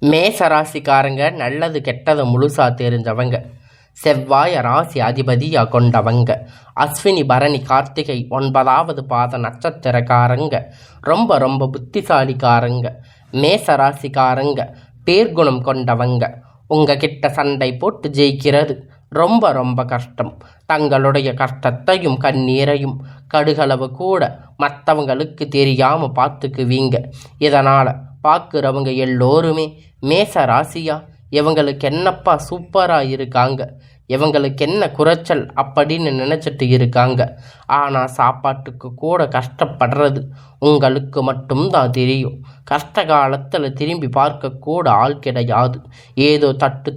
மேசராசிக்காரங்க நல்லது கெட்டது முழுசா தெரிஞ்சவங்க. செவ்வாய் ராசி அதிபதியா கொண்டவங்க. அஸ்வினி பரணி கார்த்திகை 9வது பாத நட்சத்திரக்காரங்க. ரொம்ப ரொம்ப புத்திசாலிக்காரங்க. மேசராசிக்காரங்க பேர்குணம் கொண்டவங்க. உங்ககிட்ட சண்டை போட்டு ஜெயிக்கிறது ரொம்ப ரொம்ப கஷ்டம். தங்களுடைய கஷ்டத்தையும் கண்ணீரையும் கடுகளவு கூட மற்றவங்களுக்கு தெரியாமல் பார்த்துக்குவீங்க. இதனால் பார்க்குறவங்க எல்லோருமே மேச ராசியா, இவங்களுக்கு என்னப்பா சூப்பராக இருக்காங்க, இவங்களுக்கு என்ன குறைச்சல் அப்படின்னு நினச்சிட்டு இருக்காங்க. ஆனால் சாப்பாட்டுக்கு கூட கஷ்டப்படுறது உங்களுக்கு மட்டும்தான் தெரியும். கஷ்ட காலத்தில் திரும்பி பார்க்கக்கூட ஆள் கிடையாது. ஏதோ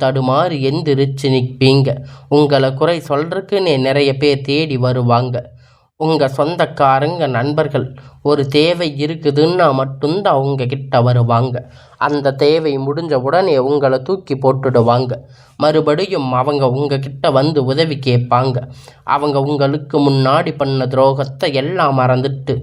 தடுமாறி எந்திரிச்சு நிற்பீங்க. உங்களை குறை சொல்கிறதுக்குன்னே நிறைய பேர் தேடி வருவாங்க. உங்கள் சொந்தக்காரங்க நண்பர்கள் ஒரு தேவை இருக்குதுன்னா மட்டும்தான் உங்ககிட்ட வருவாங்க. அந்த தேவை முடிஞ்ச உடனே உங்களை தூக்கி போட்டுடுவாங்க. மறுபடியும் அவங்க உங்ககிட்ட வந்து உதவி கேட்பாங்க. அவங்க உங்களுக்கு முன்னாடி பண்ண துரோகத்தை எல்லாம் மறந்துட்டு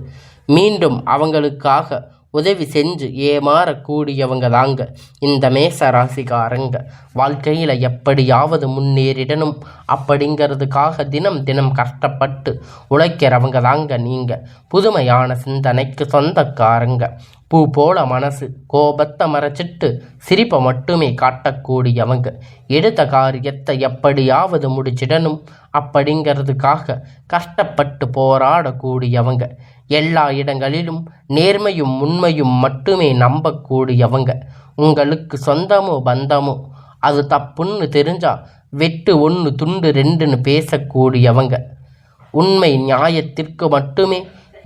மீண்டும் அவங்களுக்காக உதவி செஞ்சு ஏமாறக்கூடியவங்க தாங்க இந்த மேச ராசிக்காரங்க. வாழ்க்கையில் எப்படியாவது முன்னேறிடணும் அப்படிங்கிறதுக்காக தினம் தினம் கஷ்டப்பட்டு உழைக்கிறவங்க தாங்க நீங்கள். புதுமையான சிந்தனைக்கு சொந்தக்காரங்க. பூ போல மனசு, கோபத்தை மறைச்சிட்டு சிரிப்பை மட்டுமே காட்டக்கூடியவங்க. எடுத்த காரியத்தை எப்படியாவது முடிச்சிடணும் அப்படிங்கிறதுக்காக கஷ்டப்பட்டு போராடக்கூடியவங்க. எல்லா இடங்களிலும் நேர்மையும் உண்மையும் மட்டுமே நம்பக்கூடியவங்க. உங்களுக்கு சொந்தமோ பந்தமோ அது தப்புன்னு தெரிஞ்சா வெட்டு 1 துண்டு 2ன்னு பேசக்கூடியவங்க. உண்மை நியாயத்திற்கு மட்டுமே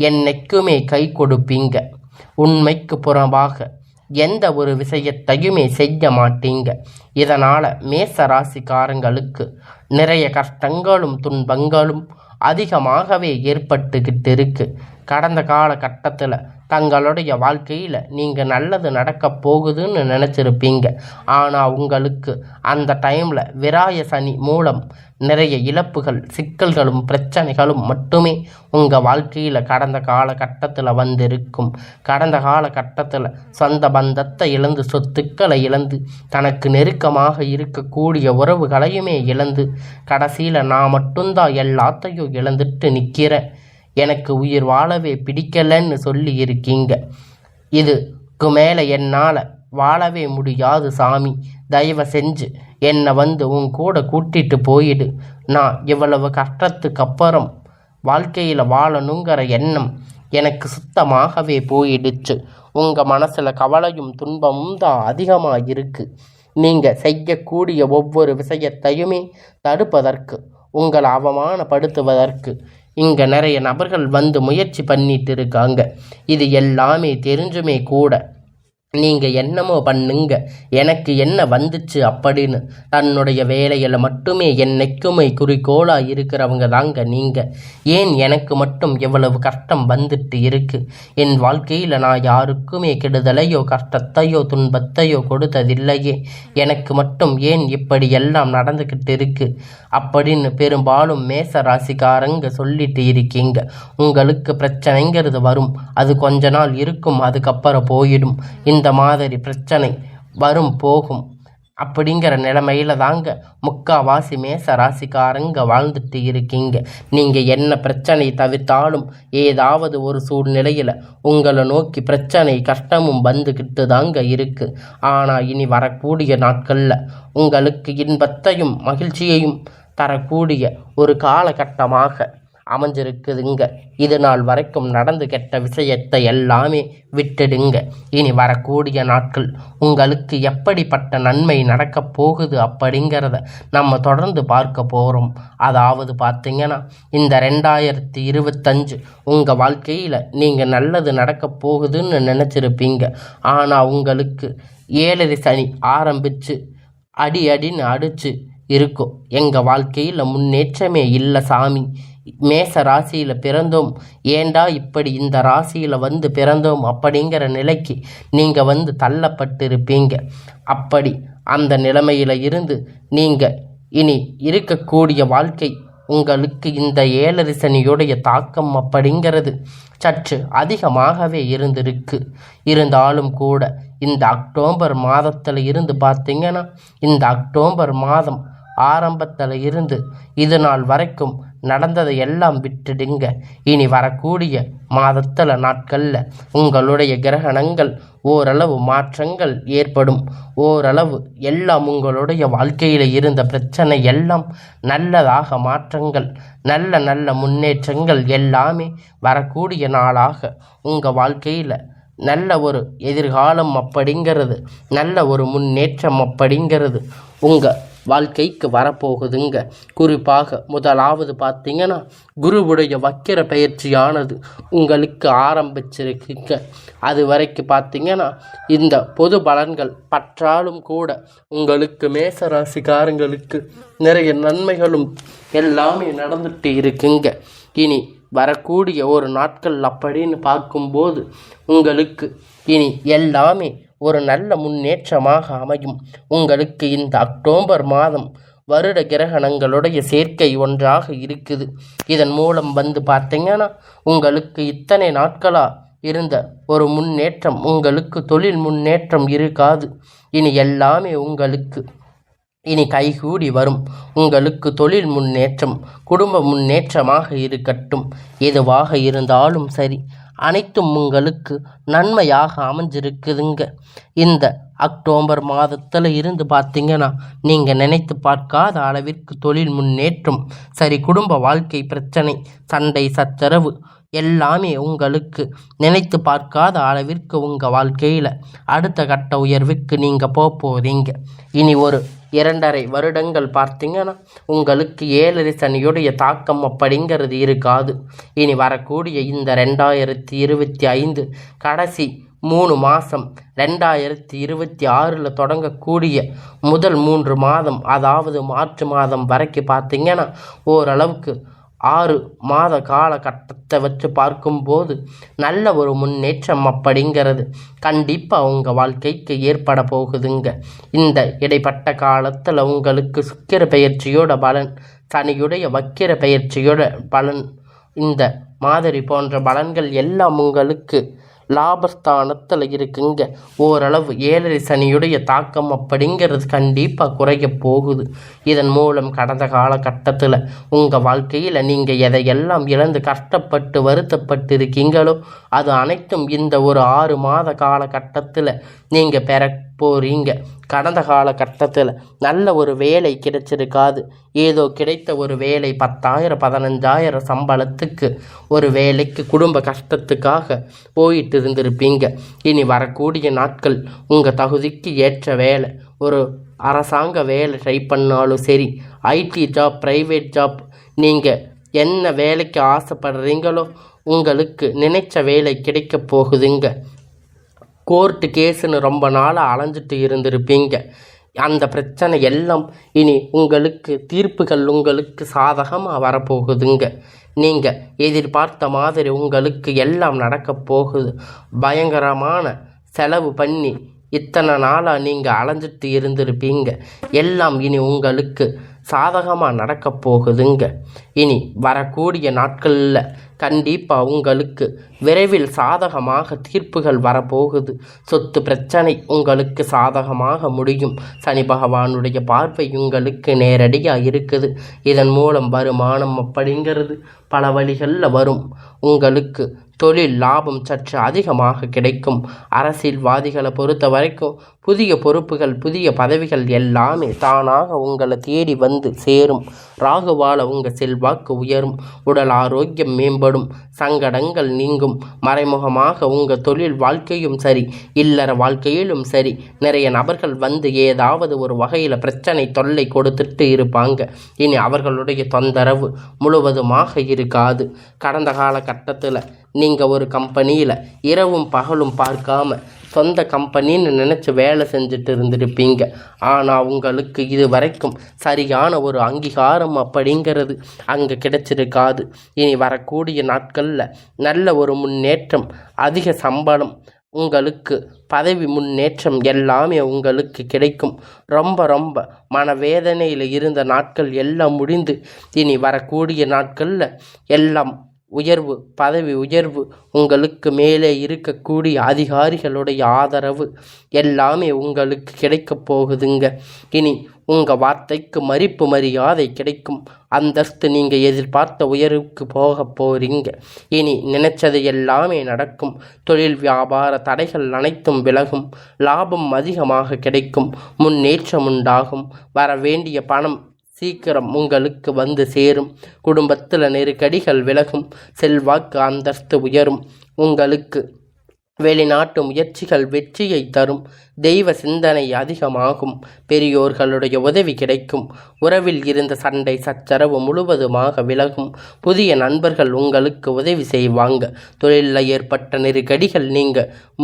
என்னைக்குமே கை கொடுப்பீங்க. உண்மைக்கு புறம்பாக எந்த ஒரு விஷயத்தையுமே செய்ய மாட்டீங்க. இதனால் மேச ராசிக்காரங்களுக்கு நிறைய கஷ்டங்களும் துன்பங்களும் அதிகமாகவே ஏற்பட்டுக்கிட்டு இருக்கு. கடந்த காலகட்டத்தில் தங்களுடைய வாழ்க்கையில் நீங்கள் நல்லது நடக்க போகுதுன்னு நினச்சிருப்பீங்க. ஆனால் உங்களுக்கு அந்த டைமில் விராய சனி மூலம் நிறைய இழப்புகள், சிக்கல்களும் பிரச்சனைகளும் மட்டுமே உங்கள் வாழ்க்கையில் கடந்த காலகட்டத்தில் வந்திருக்கும். கடந்த காலகட்டத்தில் சொந்த பந்தத்தை இழந்து, சொத்துக்களை இழந்து, தனக்கு நெருக்கமாக இருக்கக்கூடிய உறவுகளையுமே இழந்து, கடைசியில் நான் மட்டும்தான் எல்லாத்தையும் இழந்துட்டு நிற்கிறேன், எனக்கு உயிர் வாழவே பிடிக்கலன்னு சொல்லி இருக்கீங்க. இதுக்கு மேலே என்னால் வாழவே முடியாது சாமி, தயவு செஞ்சு என்னை வந்து உன் கூட கூட்டிட்டு போயிடு. நான் இவ்வளவு கஷ்டத்துக்கு அப்புறம் வாழ்க்கையில் வாழணுங்கிற எண்ணம் எனக்கு சுத்தமாகவே போயிடுச்சு. உங்கள் மனசில் கவலையும் துன்பமும் தான் அதிகமாக இருக்குது. நீங்கள் செய்யக்கூடிய ஒவ்வொரு விஷயத்தையுமே தடுப்பதற்கு, உங்களை அவமானப்படுத்துவதற்கு இங்கே நிறைய நபர்கள் வந்து முயற்சி பண்ணிட்டு இருக்காங்க. இது எல்லாமே தெரிஞ்சுமே கூட நீங்கள் என்னமோ பண்ணுங்க, எனக்கு என்ன வந்துச்சு அப்படின்னு தன்னுடைய வேலையில் மட்டுமே என்னைக்குமே குறிக்கோளாக இருக்கிறவங்க தாங்க நீங்கள். ஏன் எனக்கு மட்டும் எவ்வளவு கஷ்டம் வந்துட்டு இருக்கு? என் வாழ்க்கையில் நான் யாருக்குமே கெடுதலையோ கஷ்டத்தையோ துன்பத்தையோ கொடுத்ததில்லையே, எனக்கு மட்டும் ஏன் இப்படி எல்லாம் நடந்துக்கிட்டு இருக்கு அப்படின்னு பெரும்பாலும் மேச ராசிக்காரங்க சொல்லிட்டு இருக்கீங்க. உங்களுக்கு பிரச்சனைங்கிறது வரும், அது கொஞ்ச நாள் இருக்கும், அதுக்கப்புறம் போயிடும். இந்த மாதிரி பிரச்சனை வரும் போகும் அப்படிங்கிற நிலைமையில தாங்க முக்காவாசி மேச ராசிக்காரங்க வாழ்ந்துட்டு இருக்கீங்க. நீங்கள் என்ன பிரச்சனை தவிர்த்தாலும் ஏதாவது ஒரு சூழ்நிலையில் உங்களை நோக்கி பிரச்சனை கஷ்டமும் வந்துக்கிட்டு தாங்க இருக்கு. ஆனால் இனி வரக்கூடிய நாட்களில் உங்களுக்கு இன்பத்தையும் மகிழ்ச்சியையும் தரக்கூடிய ஒரு காலகட்டமாக அமைஞ்சிருக்குதுங்க. இது நாள் வரைக்கும் நடந்து கெட்ட விஷயத்தை எல்லாமே விட்டுடுங்க. இனி வரக்கூடிய நாட்கள் உங்களுக்கு எப்படிப்பட்ட நன்மை நடக்கப் போகுது அப்படிங்கிறத நம்ம தொடர்ந்து பார்க்க போகிறோம். அதாவது பார்த்தீங்கன்னா, இந்த 2025 உங்கள் வாழ்க்கையில் நீங்கள் நல்லது நடக்க போகுதுன்னு நினச்சிருப்பீங்க. ஆனால் உங்களுக்கு 7 சனி ஆரம்பித்து அடின்னு அடித்து இருக்கும். எங்கள் வாழ்க்கையில் முன்னேற்றமே இல்லை சாமி, மேச ராசியில் பிறந்தோம், ஏண்டா இப்படி இந்த ராசியில் வந்து பிறந்தோம் அப்படிங்கிற நிலைக்கு நீங்கள் வந்து தள்ளப்பட்டிருப்பீங்க. அப்படி அந்த நிலைமையில் இருந்து நீங்கள் இனி இருக்கக்கூடிய வாழ்க்கை உங்களுக்கு இந்த 7 சனியுடைய தாக்கம் அப்படிங்கிறது சற்று அதிகமாகவே இருந்தாலும் கூட இந்த அக்டோபர் மாதத்தில் இருந்து பார்த்தீங்கன்னா, இந்த அக்டோபர் மாதம் ஆரம்பத்தில் இருந்து இது நாள் வரைக்கும் நடந்ததை எல்லாம் விட்டுடுங்க. இனி வரக்கூடிய மாதத்தில் நாட்களில் உங்களுடைய கிரகணங்கள் ஓரளவு மாற்றங்கள் ஏற்படும். ஓரளவு எல்லாம் உங்களுடைய வாழ்க்கையில் இருந்த பிரச்சனை எல்லாம் நல்லதாக மாற்றங்கள், நல்ல நல்ல முன்னேற்றங்கள் எல்லாமே வரக்கூடிய நாளாக உங்கள் வாழ்க்கையில் நல்ல ஒரு எதிர்காலம் அப்படிங்கிறது, நல்ல ஒரு முன்னேற்றம் அப்படிங்கிறது உங்கள் வாழ்க்கைக்கு வரப்போகுதுங்க. குறிப்பாக முதலாவது பார்த்தீங்கன்னா, குருவுடைய வக்கிர பயிற்சியானது உங்களுக்கு ஆரம்பிச்சிருக்குங்க. அது வரைக்கும் பார்த்தீங்கன்னா, இந்த பொது பலன்கள் பற்றாலும் கூட உங்களுக்கு மேசராசிக்காரங்களுக்கு நிறைய நன்மைகளும் எல்லாமே நடந்துட்டு இருக்குங்க. இனி வரக்கூடிய ஒரு நாட்கள் அப்படின்னு பார்க்கும்போது உங்களுக்கு இனி எல்லாமே ஒரு நல்ல முன்னேற்றமாக அமையும். உங்களுக்கு இந்த அக்டோபர் மாதம் வருட கிரகணங்களுடைய சேர்க்கை ஒன்றாக இருக்குது. இதன் மூலம் பார்த்தீங்கன்னா, உங்களுக்கு இத்தனை நாட்களாக இருந்த ஒரு முன்னேற்றம், உங்களுக்கு தொழில் முன்னேற்றம் இருக்காது. இனி எல்லாமே உங்களுக்கு இனி கைகூடி வரும். உங்களுக்கு தொழில் முன்னேற்றம், குடும்ப முன்னேற்றமாக இருக்கட்டும், எதுவாக இருந்தாலும் சரி, அனைத்தும் உங்களுக்கு நன்மையாக அமைஞ்சிருக்குதுங்க. இந்த அக்டோபர் மாதத்தில் இருந்து பார்த்தீங்கன்னா, நீங்கள் நினைத்து பார்க்காத அளவிற்கு தொழில் முன்னேற்றம் சரி, குடும்ப வாழ்க்கை பிரச்சனை, சண்டை சச்சரவு எல்லாமே உங்களுக்கு நினைத்து பார்க்காத அளவிற்கு உங்கள் வாழ்க்கையில் அடுத்த கட்ட உயர்வுக்கு நீங்கள் போகிறீங்க. இனி ஒரு 2.5 வருடங்கள் பார்த்தீங்கன்னா, உங்களுக்கு 7 சனியுடைய தாக்கம் அப்படிங்கிறது இருக்காது. இனி வரக்கூடிய இந்த 2025 கடைசி 3 மாதம், 2026 தொடங்கக்கூடிய முதல் 3 மாதம், அதாவது மார்ச் மாதம் வரைக்கும் பார்த்தீங்கன்னா, ஓரளவுக்கு 6 மாத காலகட்டத்தை வச்சு பார்க்கும்போது நல்ல ஒரு முன்னேற்றம் அப்படிங்கிறது கண்டிப்பாக உங்கள் வாழ்க்கைக்கு ஏற்பட போகுதுங்க. இந்த இடைப்பட்ட காலத்தில் உங்களுக்கு சுக்கிர பயிற்சியோட பலன், சனியுடைய வக்கிர பயிற்சியோட பலன், இந்த மாதிரி போன்ற பலன்கள் எல்லாம் உங்களுக்கு லாபஸ்தானத்தில் இருக்குங்க. ஓரளவு 7 சனியுடைய தாக்கம் அப்படிங்கிறது கண்டிப்பாக குறைய போகுது. இதன் மூலம் கடந்த காலகட்டத்தில் உங்கள் வாழ்க்கையில் நீங்கள் எதையெல்லாம் இழந்து கஷ்டப்பட்டு வருத்தப்பட்டு இருக்கீங்களோ அது அனைத்தும் இந்த ஒரு 6 மாத காலகட்டத்தில் நீங்கள் பெற போகிறீங்க. கடந்த காலகட்டத்தில் நல்ல ஒரு வேலை கிடைச்சிருக்காது. ஏதோ கிடைத்த ஒரு வேலை 10,000 15,000 சம்பளத்துக்கு ஒரு வேலைக்கு குடும்ப கஷ்டத்துக்காக போயிட்டு இருந்திருப்பீங்க. இனி வரக்கூடிய நாட்கள் உங்கள் தகுதிக்கு ஏற்ற வேலை, ஒரு அரசாங்க வேலை ட்ரை பண்ணாலும் சரி, ஐடி ஜாப், ப்ரைவேட் ஜாப், நீங்கள் என்ன வேலைக்கு ஆசைப்படுறீங்களோ உங்களுக்கு நினைச்ச வேலை கிடைக்க போகுதுங்க. கோர்ட்டு கேஸுன்னு ரொம்ப நாளாக அலைஞ்சிட்டு இருந்திருப்பீங்க. அந்த பிரச்சனை எல்லாம் இனி உங்களுக்கு தீர்ப்புகள் உங்களுக்கு சாதகமாக வரப்போகுதுங்க. நீங்கள் எதிர்பார்த்த மாதிரி உங்களுக்கு எல்லாம் நடக்க போகுது. பயங்கரமான செலவு பண்ணி இத்தனை நாளாக நீங்கள் அலைஞ்சிட்டு இருந்திருப்பீங்க. எல்லாம் இனி உங்களுக்கு சாதகமாக நடக்க போகுதுங்க. இனி வரக்கூடிய நாட்களில் கண்டிப்பாக உங்களுக்கு விரைவில் சாதகமாக தீர்ப்புகள் வரப்போகுது. சொத்து பிரச்சனை உங்களுக்கு சாதகமாக முடியும். சனி பகவானுடைய பார்வை உங்களுக்கு நேரடியாக இருக்குது. இதன் மூலம் வருமானம் அப்படிங்கிறது பல வழிகளில் வரும். உங்களுக்கு தொழில் லாபம் சற்று அதிகமாக கிடைக்கும். அரசியல்வாதிகளை பொறுத்த வரைக்கும் புதிய பொறுப்புகள், புதிய பதவிகள் எல்லாமே தானாக உங்களை தேடி வந்து சேரும். ராகுவால் உங்கள் செல்வாக்கு உயரும். உடல் ஆரோக்கியம் மேம்படும். சங்கடங்கள் நீங்கும். மறைமுகமாக உங்கள் தொழில் வாழ்க்கையும் சரி, இல்லற வாழ்க்கையிலும் சரி, நிறைய நபர்கள் வந்து ஏதாவது ஒரு வகையில் பிரச்சனை தொல்லை கொடுத்துட்டு இருப்பாங்க. இனி அவர்களுடைய தொந்தரவு முழுவதுமாக இருக்காது. கடந்த காலகட்டத்தில் நீங்கள் ஒரு கம்பெனியில் இரவும் பகலும் பார்க்காம சொந்த கம்பெனின்னு நினச்சி வேலை செஞ்சுட்டு இருந்திருப்பீங்க. ஆனால் உங்களுக்கு இது வரைக்கும் சரியான ஒரு அங்கீகாரம் அப்படிங்கிறது அங்கே கிடைச்சிருக்காது. இனி வரக்கூடிய நாட்களில் நல்ல ஒரு முன்னேற்றம், அதிக சம்பளம் உங்களுக்கு பதவி முன்னேற்றம் எல்லாமே உங்களுக்கு கிடைக்கும். ரொம்ப ரொம்ப மனவேதனையில் இருந்த நாட்கள் எல்லாம் முடிந்து இனி வரக்கூடிய நாட்களில் எல்லாம் உயர்வு, பதவி உயர்வு, உங்களுக்கு மேலே இருக்கக்கூடிய அதிகாரிகளுடைய ஆதரவு எல்லாமே உங்களுக்கு கிடைக்கப் போகுதுங்க. இனி உங்கள் வார்த்தைக்கு மதிப்பு மரியாதை கிடைக்கும். அந்தஸ்து நீங்கள் எதிர்பார்த்த உயர்வுக்கு போக போகிறீங்க. இனி நினைச்சது எல்லாமே நடக்கும். தொழில் வியாபார தடைகள் அனைத்தும் விலகும். லாபம் அதிகமாக கிடைக்கும். முன்னேற்றம் உண்டாகும். வர வேண்டிய பணம் சீக்கிரம் உங்களுக்கு வந்து சேரும். குடும்பத்தில் நெருக்கடிகள் விலகும். செல்வாக்கு அந்தஸ்து உயரும். உங்களுக்கு வெளிநாட்டு முயற்சிகள் வெற்றியை தரும். தெய்வ சிந்தனை அதிகமாகும். பெரியோர்களுடைய உதவி கிடைக்கும். உறவில் இருந்த சண்டை சச்சரவு முழுவதுமாக விலகும். புதிய நண்பர்கள் உங்களுக்கு உதவி செய்வாங்க. தொழிலில் ஏற்பட்ட நெருக்கடிகள் நீங்க.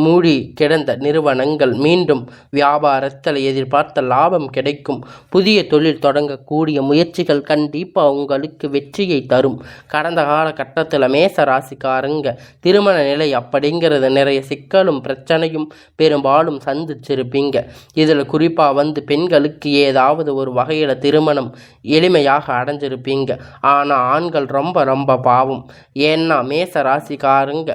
மூடி கிடந்த நிறுவனங்கள் மீண்டும் வியாபாரத்தில் எதிர்பார்த்த லாபம் கிடைக்கும். புதிய தொழில் தொடங்கக்கூடிய முயற்சிகள் கண்டிப்பாக உங்களுக்கு வெற்றியை தரும். கடந்த காலகட்டத்தில் மேச ராசிக்காரங்க திருமண நிலை அப்படிங்கிறது நிறைய சிக்கலும் பிரச்சனையும் பெரும்பாலும் சந்திச்சிருப்பீங்க. இதில் குறிப்பாக பெண்களுக்கு ஏதாவது ஒரு வகையில் திருமணம் எளிமையாக அடைஞ்சிருப்பீங்க. ஆனால் ஆண்கள் ரொம்ப ரொம்ப பாவம். ஏன்னா மேச ராசிக்காரங்க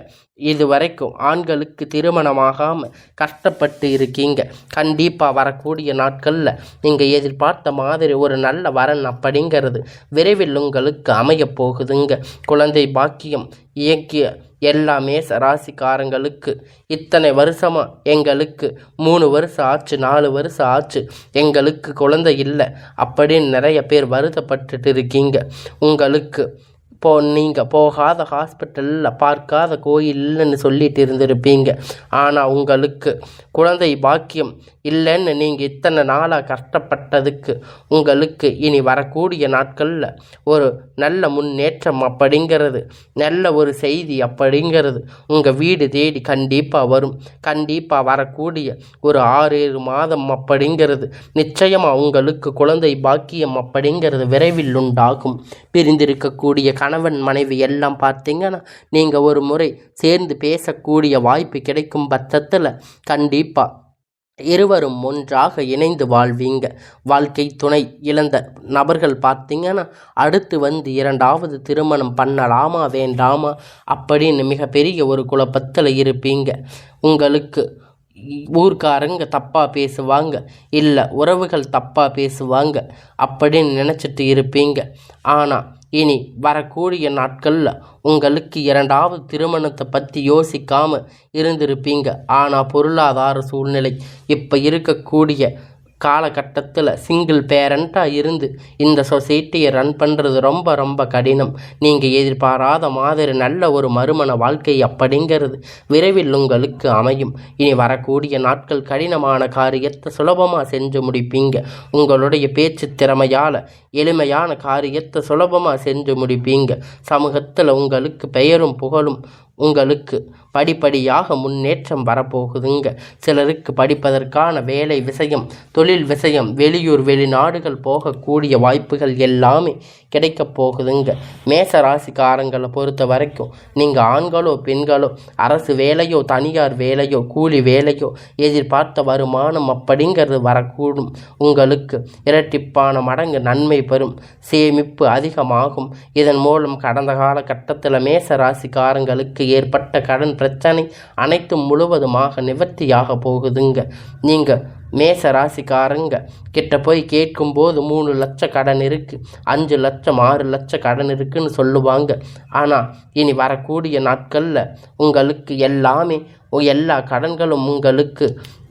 இதுவரைக்கும் ஆண்களுக்கு திருமணமாகாமல் கஷ்டப்பட்டு இருக்கீங்க. கண்டிப்பாக வரக்கூடிய நாட்களில் நீங்கள் எதிர்பார்த்த மாதிரி ஒரு நல்ல வரன் அப்படிங்கிறது விரைவில் உங்களுக்கு அமையப் போகுதுங்க. குழந்தை பாக்கியம் இயக்கிய எல்லா மேச ராசிக்காரங்களுக்கு இத்தனை வருஷமாக எங்களுக்கு 3 வருஷம் ஆச்சு, 4 வருஷம் ஆச்சு, எங்களுக்கு குழந்தை இல்லை அப்படின்னு நிறைய பேர் வருத்தப்பட்டுட்டு இருக்கீங்க. உங்களுக்கு நீங்கள் போகாத ஹாஸ்பிட்டலில் பார்க்காத கோயில் இல்லைன்னு சொல்லிட்டு இருந்திருப்பீங்க. ஆனால் உங்களுக்கு குழந்தை பாக்கியம் இல்லைன்னு நீங்கள் இத்தனை நாளாக கஷ்டப்பட்டதுக்கு உங்களுக்கு இனி வரக்கூடிய நாட்களில் ஒரு நல்ல முன்னேற்றம் அப்படிங்கிறது, நல்ல ஒரு செய்தி அப்படிங்கிறது உங்கள் வீடு தேடி கண்டிப்பாக வரும். கண்டிப்பாக வரக்கூடிய ஒரு 6-7 மாதம் அப்படிங்கிறது நிச்சயமாக உங்களுக்கு குழந்தை பாக்கியம் அப்படிங்கிறது விரைவில் உண்டாகும். பிரிந்திருக்கக்கூடிய கணவன் மனைவி எல்லாம் பார்த்தீங்கன்னா நீங்கள் ஒரு முறை சேர்ந்து பேசக்கூடிய வாய்ப்பு கிடைக்கும் பட்சத்தில் கண்டிப்பாக இருவரும் ஒன்றாக இணைந்து வாழ்வீங்க. வாழ்க்கை துணை இழந்த நபர்கள் பார்த்தீங்கன்னா அடுத்து 2வது திருமணம் பண்ணலாமா வேண்டாமா அப்படின்னு மிகப்பெரிய ஒரு குழப்பத்தில் இருப்பீங்க. உங்களுக்கு ஊர்க்காரங்க தப்பாக பேசுவாங்க, இல்லை உறவுகள் தப்பாக பேசுவாங்க அப்படின்னு நினச்சிட்டு இருப்பீங்க. ஆனால் இனி வரக்கூடிய நாட்களில் உங்களுக்கு 2வது திருமணத்தை பற்றி யோசிக்காமல் இருந்திருப்பீங்க. ஆனால் பொருளாதார சூழ்நிலை இப்போ இருக்கக்கூடிய காலகட்டத்தில் சிங்கிள் பேரண்ட்டாக இருந்து இந்த சொசைட்டியை ரன் பண்ணுறது ரொம்ப ரொம்ப கடினம். நீங்கள் எதிர்பாராத மாதிரி நல்ல ஒரு மறுமண வாழ்க்கை அப்படிங்கிறது விரைவில் உங்களுக்கு அமையும். இனி வரக்கூடிய நாட்கள் கடினமான காரியத்தை சுலபமாக செஞ்சு முடிப்பீங்க. உங்களுடைய பேச்சு திறமையால் எளிமையான காரியத்தை சுலபமாக செஞ்சு முடிப்பீங்க. சமூகத்தில் உங்களுக்கு பெயரும் புகழும் உங்களுக்கு படிப்படியாக முன்னேற்றம் வரப்போகுதுங்க. சிலருக்கு படிப்பதற்கான வேலை விஷயம், தொழில் விஷயம், வெளியூர் வெளிநாடுகள் போகக்கூடிய வாய்ப்புகள் எல்லாமே கிடைக்கப் போகுதுங்க. மேச ராசிக்காரங்களை பொறுத்த வரைக்கும் நீங்கள் ஆண்களோ பெண்களோ அரசு வேலையோ தனியார் வேலையோ கூலி வேலையோ எதிர்பார்த்த வருமானம் அப்படிங்கிறது வரக்கூடும். உங்களுக்கு இரட்டிப்பான மடங்கு நன்மை பெறும். சேமிப்பு அதிகமாகும். இதன் மூலம் கடந்த காலகட்டத்தில் மேச ராசிக்காரங்களுக்கு ஏற்பட்ட கடன் பிரச்சனை அனைத்தும் முழுவதுமாக நிவர்த்தியாக போகுதுங்க. நீங்கள் மேச ராசிக்காரங்க கிட்ட போய் கேட்கும்போது 3 லட்சம் கடன் இருக்குது, 5 லட்சம் 6 லட்சம் கடன் இருக்குன்னு சொல்லுவாங்க. ஆனால் இனி வரக்கூடிய நாட்களில் உங்களுக்கு எல்லா கடன்களும் உங்களுக்கு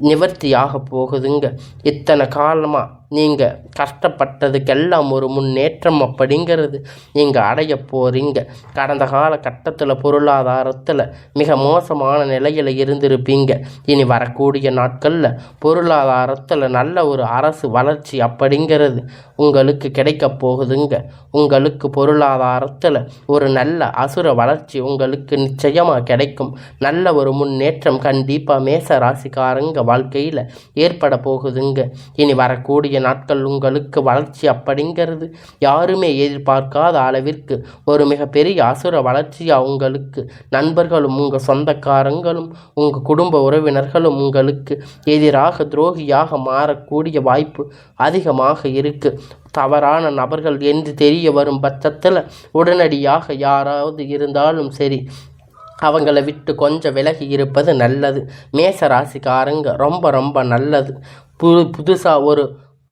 நிவர்த்தியாக போகுதுங்க. இத்தனை காலமாக நீங்கள் கஷ்டப்பட்டதுக்கெல்லாம் ஒரு முன்னேற்றம் அப்படிங்கிறது நீங்கள் அடைய போகிறீங்க. கடந்த காலகட்டத்தில் பொருளாதாரத்தில் மிக மோசமான நிலையில் இருந்திருப்பீங்க. இனி வரக்கூடிய நாட்களில் பொருளாதாரத்தில் நல்ல ஒரு அரசு வளர்ச்சி அப்படிங்கிறது உங்களுக்கு கிடைக்க போகுதுங்க. உங்களுக்கு பொருளாதாரத்தில் ஒரு நல்ல அசுர வளர்ச்சி உங்களுக்கு நிச்சயமாக கிடைக்கும். நல்ல ஒரு முன்னேற்றம் கண்டிப்பாக மேச ராசிக்காரங்க வாழ்க்கையில் ஏற்பட போகுதுங்க. இனி வரக்கூடிய நாட்கள் உங்களுக்கு வளர்ச்சி அப்படிங்கிறது யாருமே எதிர்பார்க்காத அளவிற்கு ஒரு மிகப்பெரிய அசுர வளர்ச்சியாக உங்களுக்கு நண்பர்களும் உங்கள் சொந்தக்காரங்களும் உங்கள் குடும்ப உறவினர்களும் உங்களுக்கு எதிராக துரோகியாக மாறக்கூடிய வாய்ப்பு அதிகமாக இருக்குது. தவறான நபர்கள் என்று தெரிய வரும் பட்சத்தில் உடனடியாக யாராவது இருந்தாலும் சரி அவங்கள விட்டு கொஞ்சம் விலகி இருப்பது நல்லது. மேச ராசிக்காரங்க ரொம்ப ரொம்ப நல்லது. புதுசாக ஒரு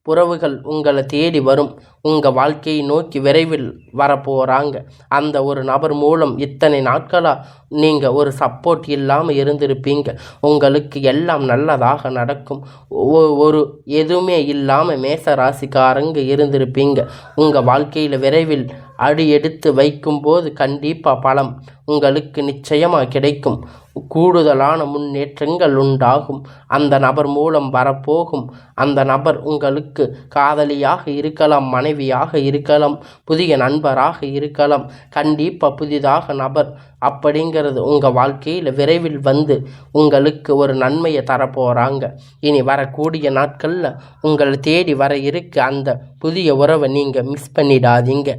உறவுகள் உங்களை தேடி வரும். உங்கள் வாழ்க்கையை நோக்கி விரைவில் வரப்போகிறாங்க. அந்த ஒரு நபர் மூலம் இத்தனை நாட்களாக நீங்கள் ஒரு சப்போர்ட் இல்லாமல் இருந்திருப்பீங்க. உங்களுக்கு எல்லாம் நல்லதாக நடக்கும். ஒரு எதுவுமே இல்லாமல் மேச ராசிக்காரங்க இருந்திருப்பீங்க. உங்கள் வாழ்க்கையில் விரைவில் அடி எடுத்து வைக்கும்போது கண்டிப்பாக பலம் உங்களுக்கு நிச்சயமாக கிடைக்கும். கூடுதலான முன்னேற்றங்கள் உண்டாகும். அந்த நபர் மூலம் வரப்போகும் அந்த நபர் உங்களுக்கு காதலியாக இருக்கலாம், மனைவியாக இருக்கலாம், புதிய நண்பராக இருக்கலாம். கண்டிப்பாக புதிதாக நபர் அப்படிங்கிறது உங்கள் வாழ்க்கையில் விரைவில் வந்து உங்களுக்கு ஒரு நன்மையை தரப்போகிறாங்க. இனி வரக்கூடிய நாட்களில் உங்களை தேடி வர இருக்க அந்த புதிய உறவை நீங்கள் மிஸ் பண்ணிடாதீங்க.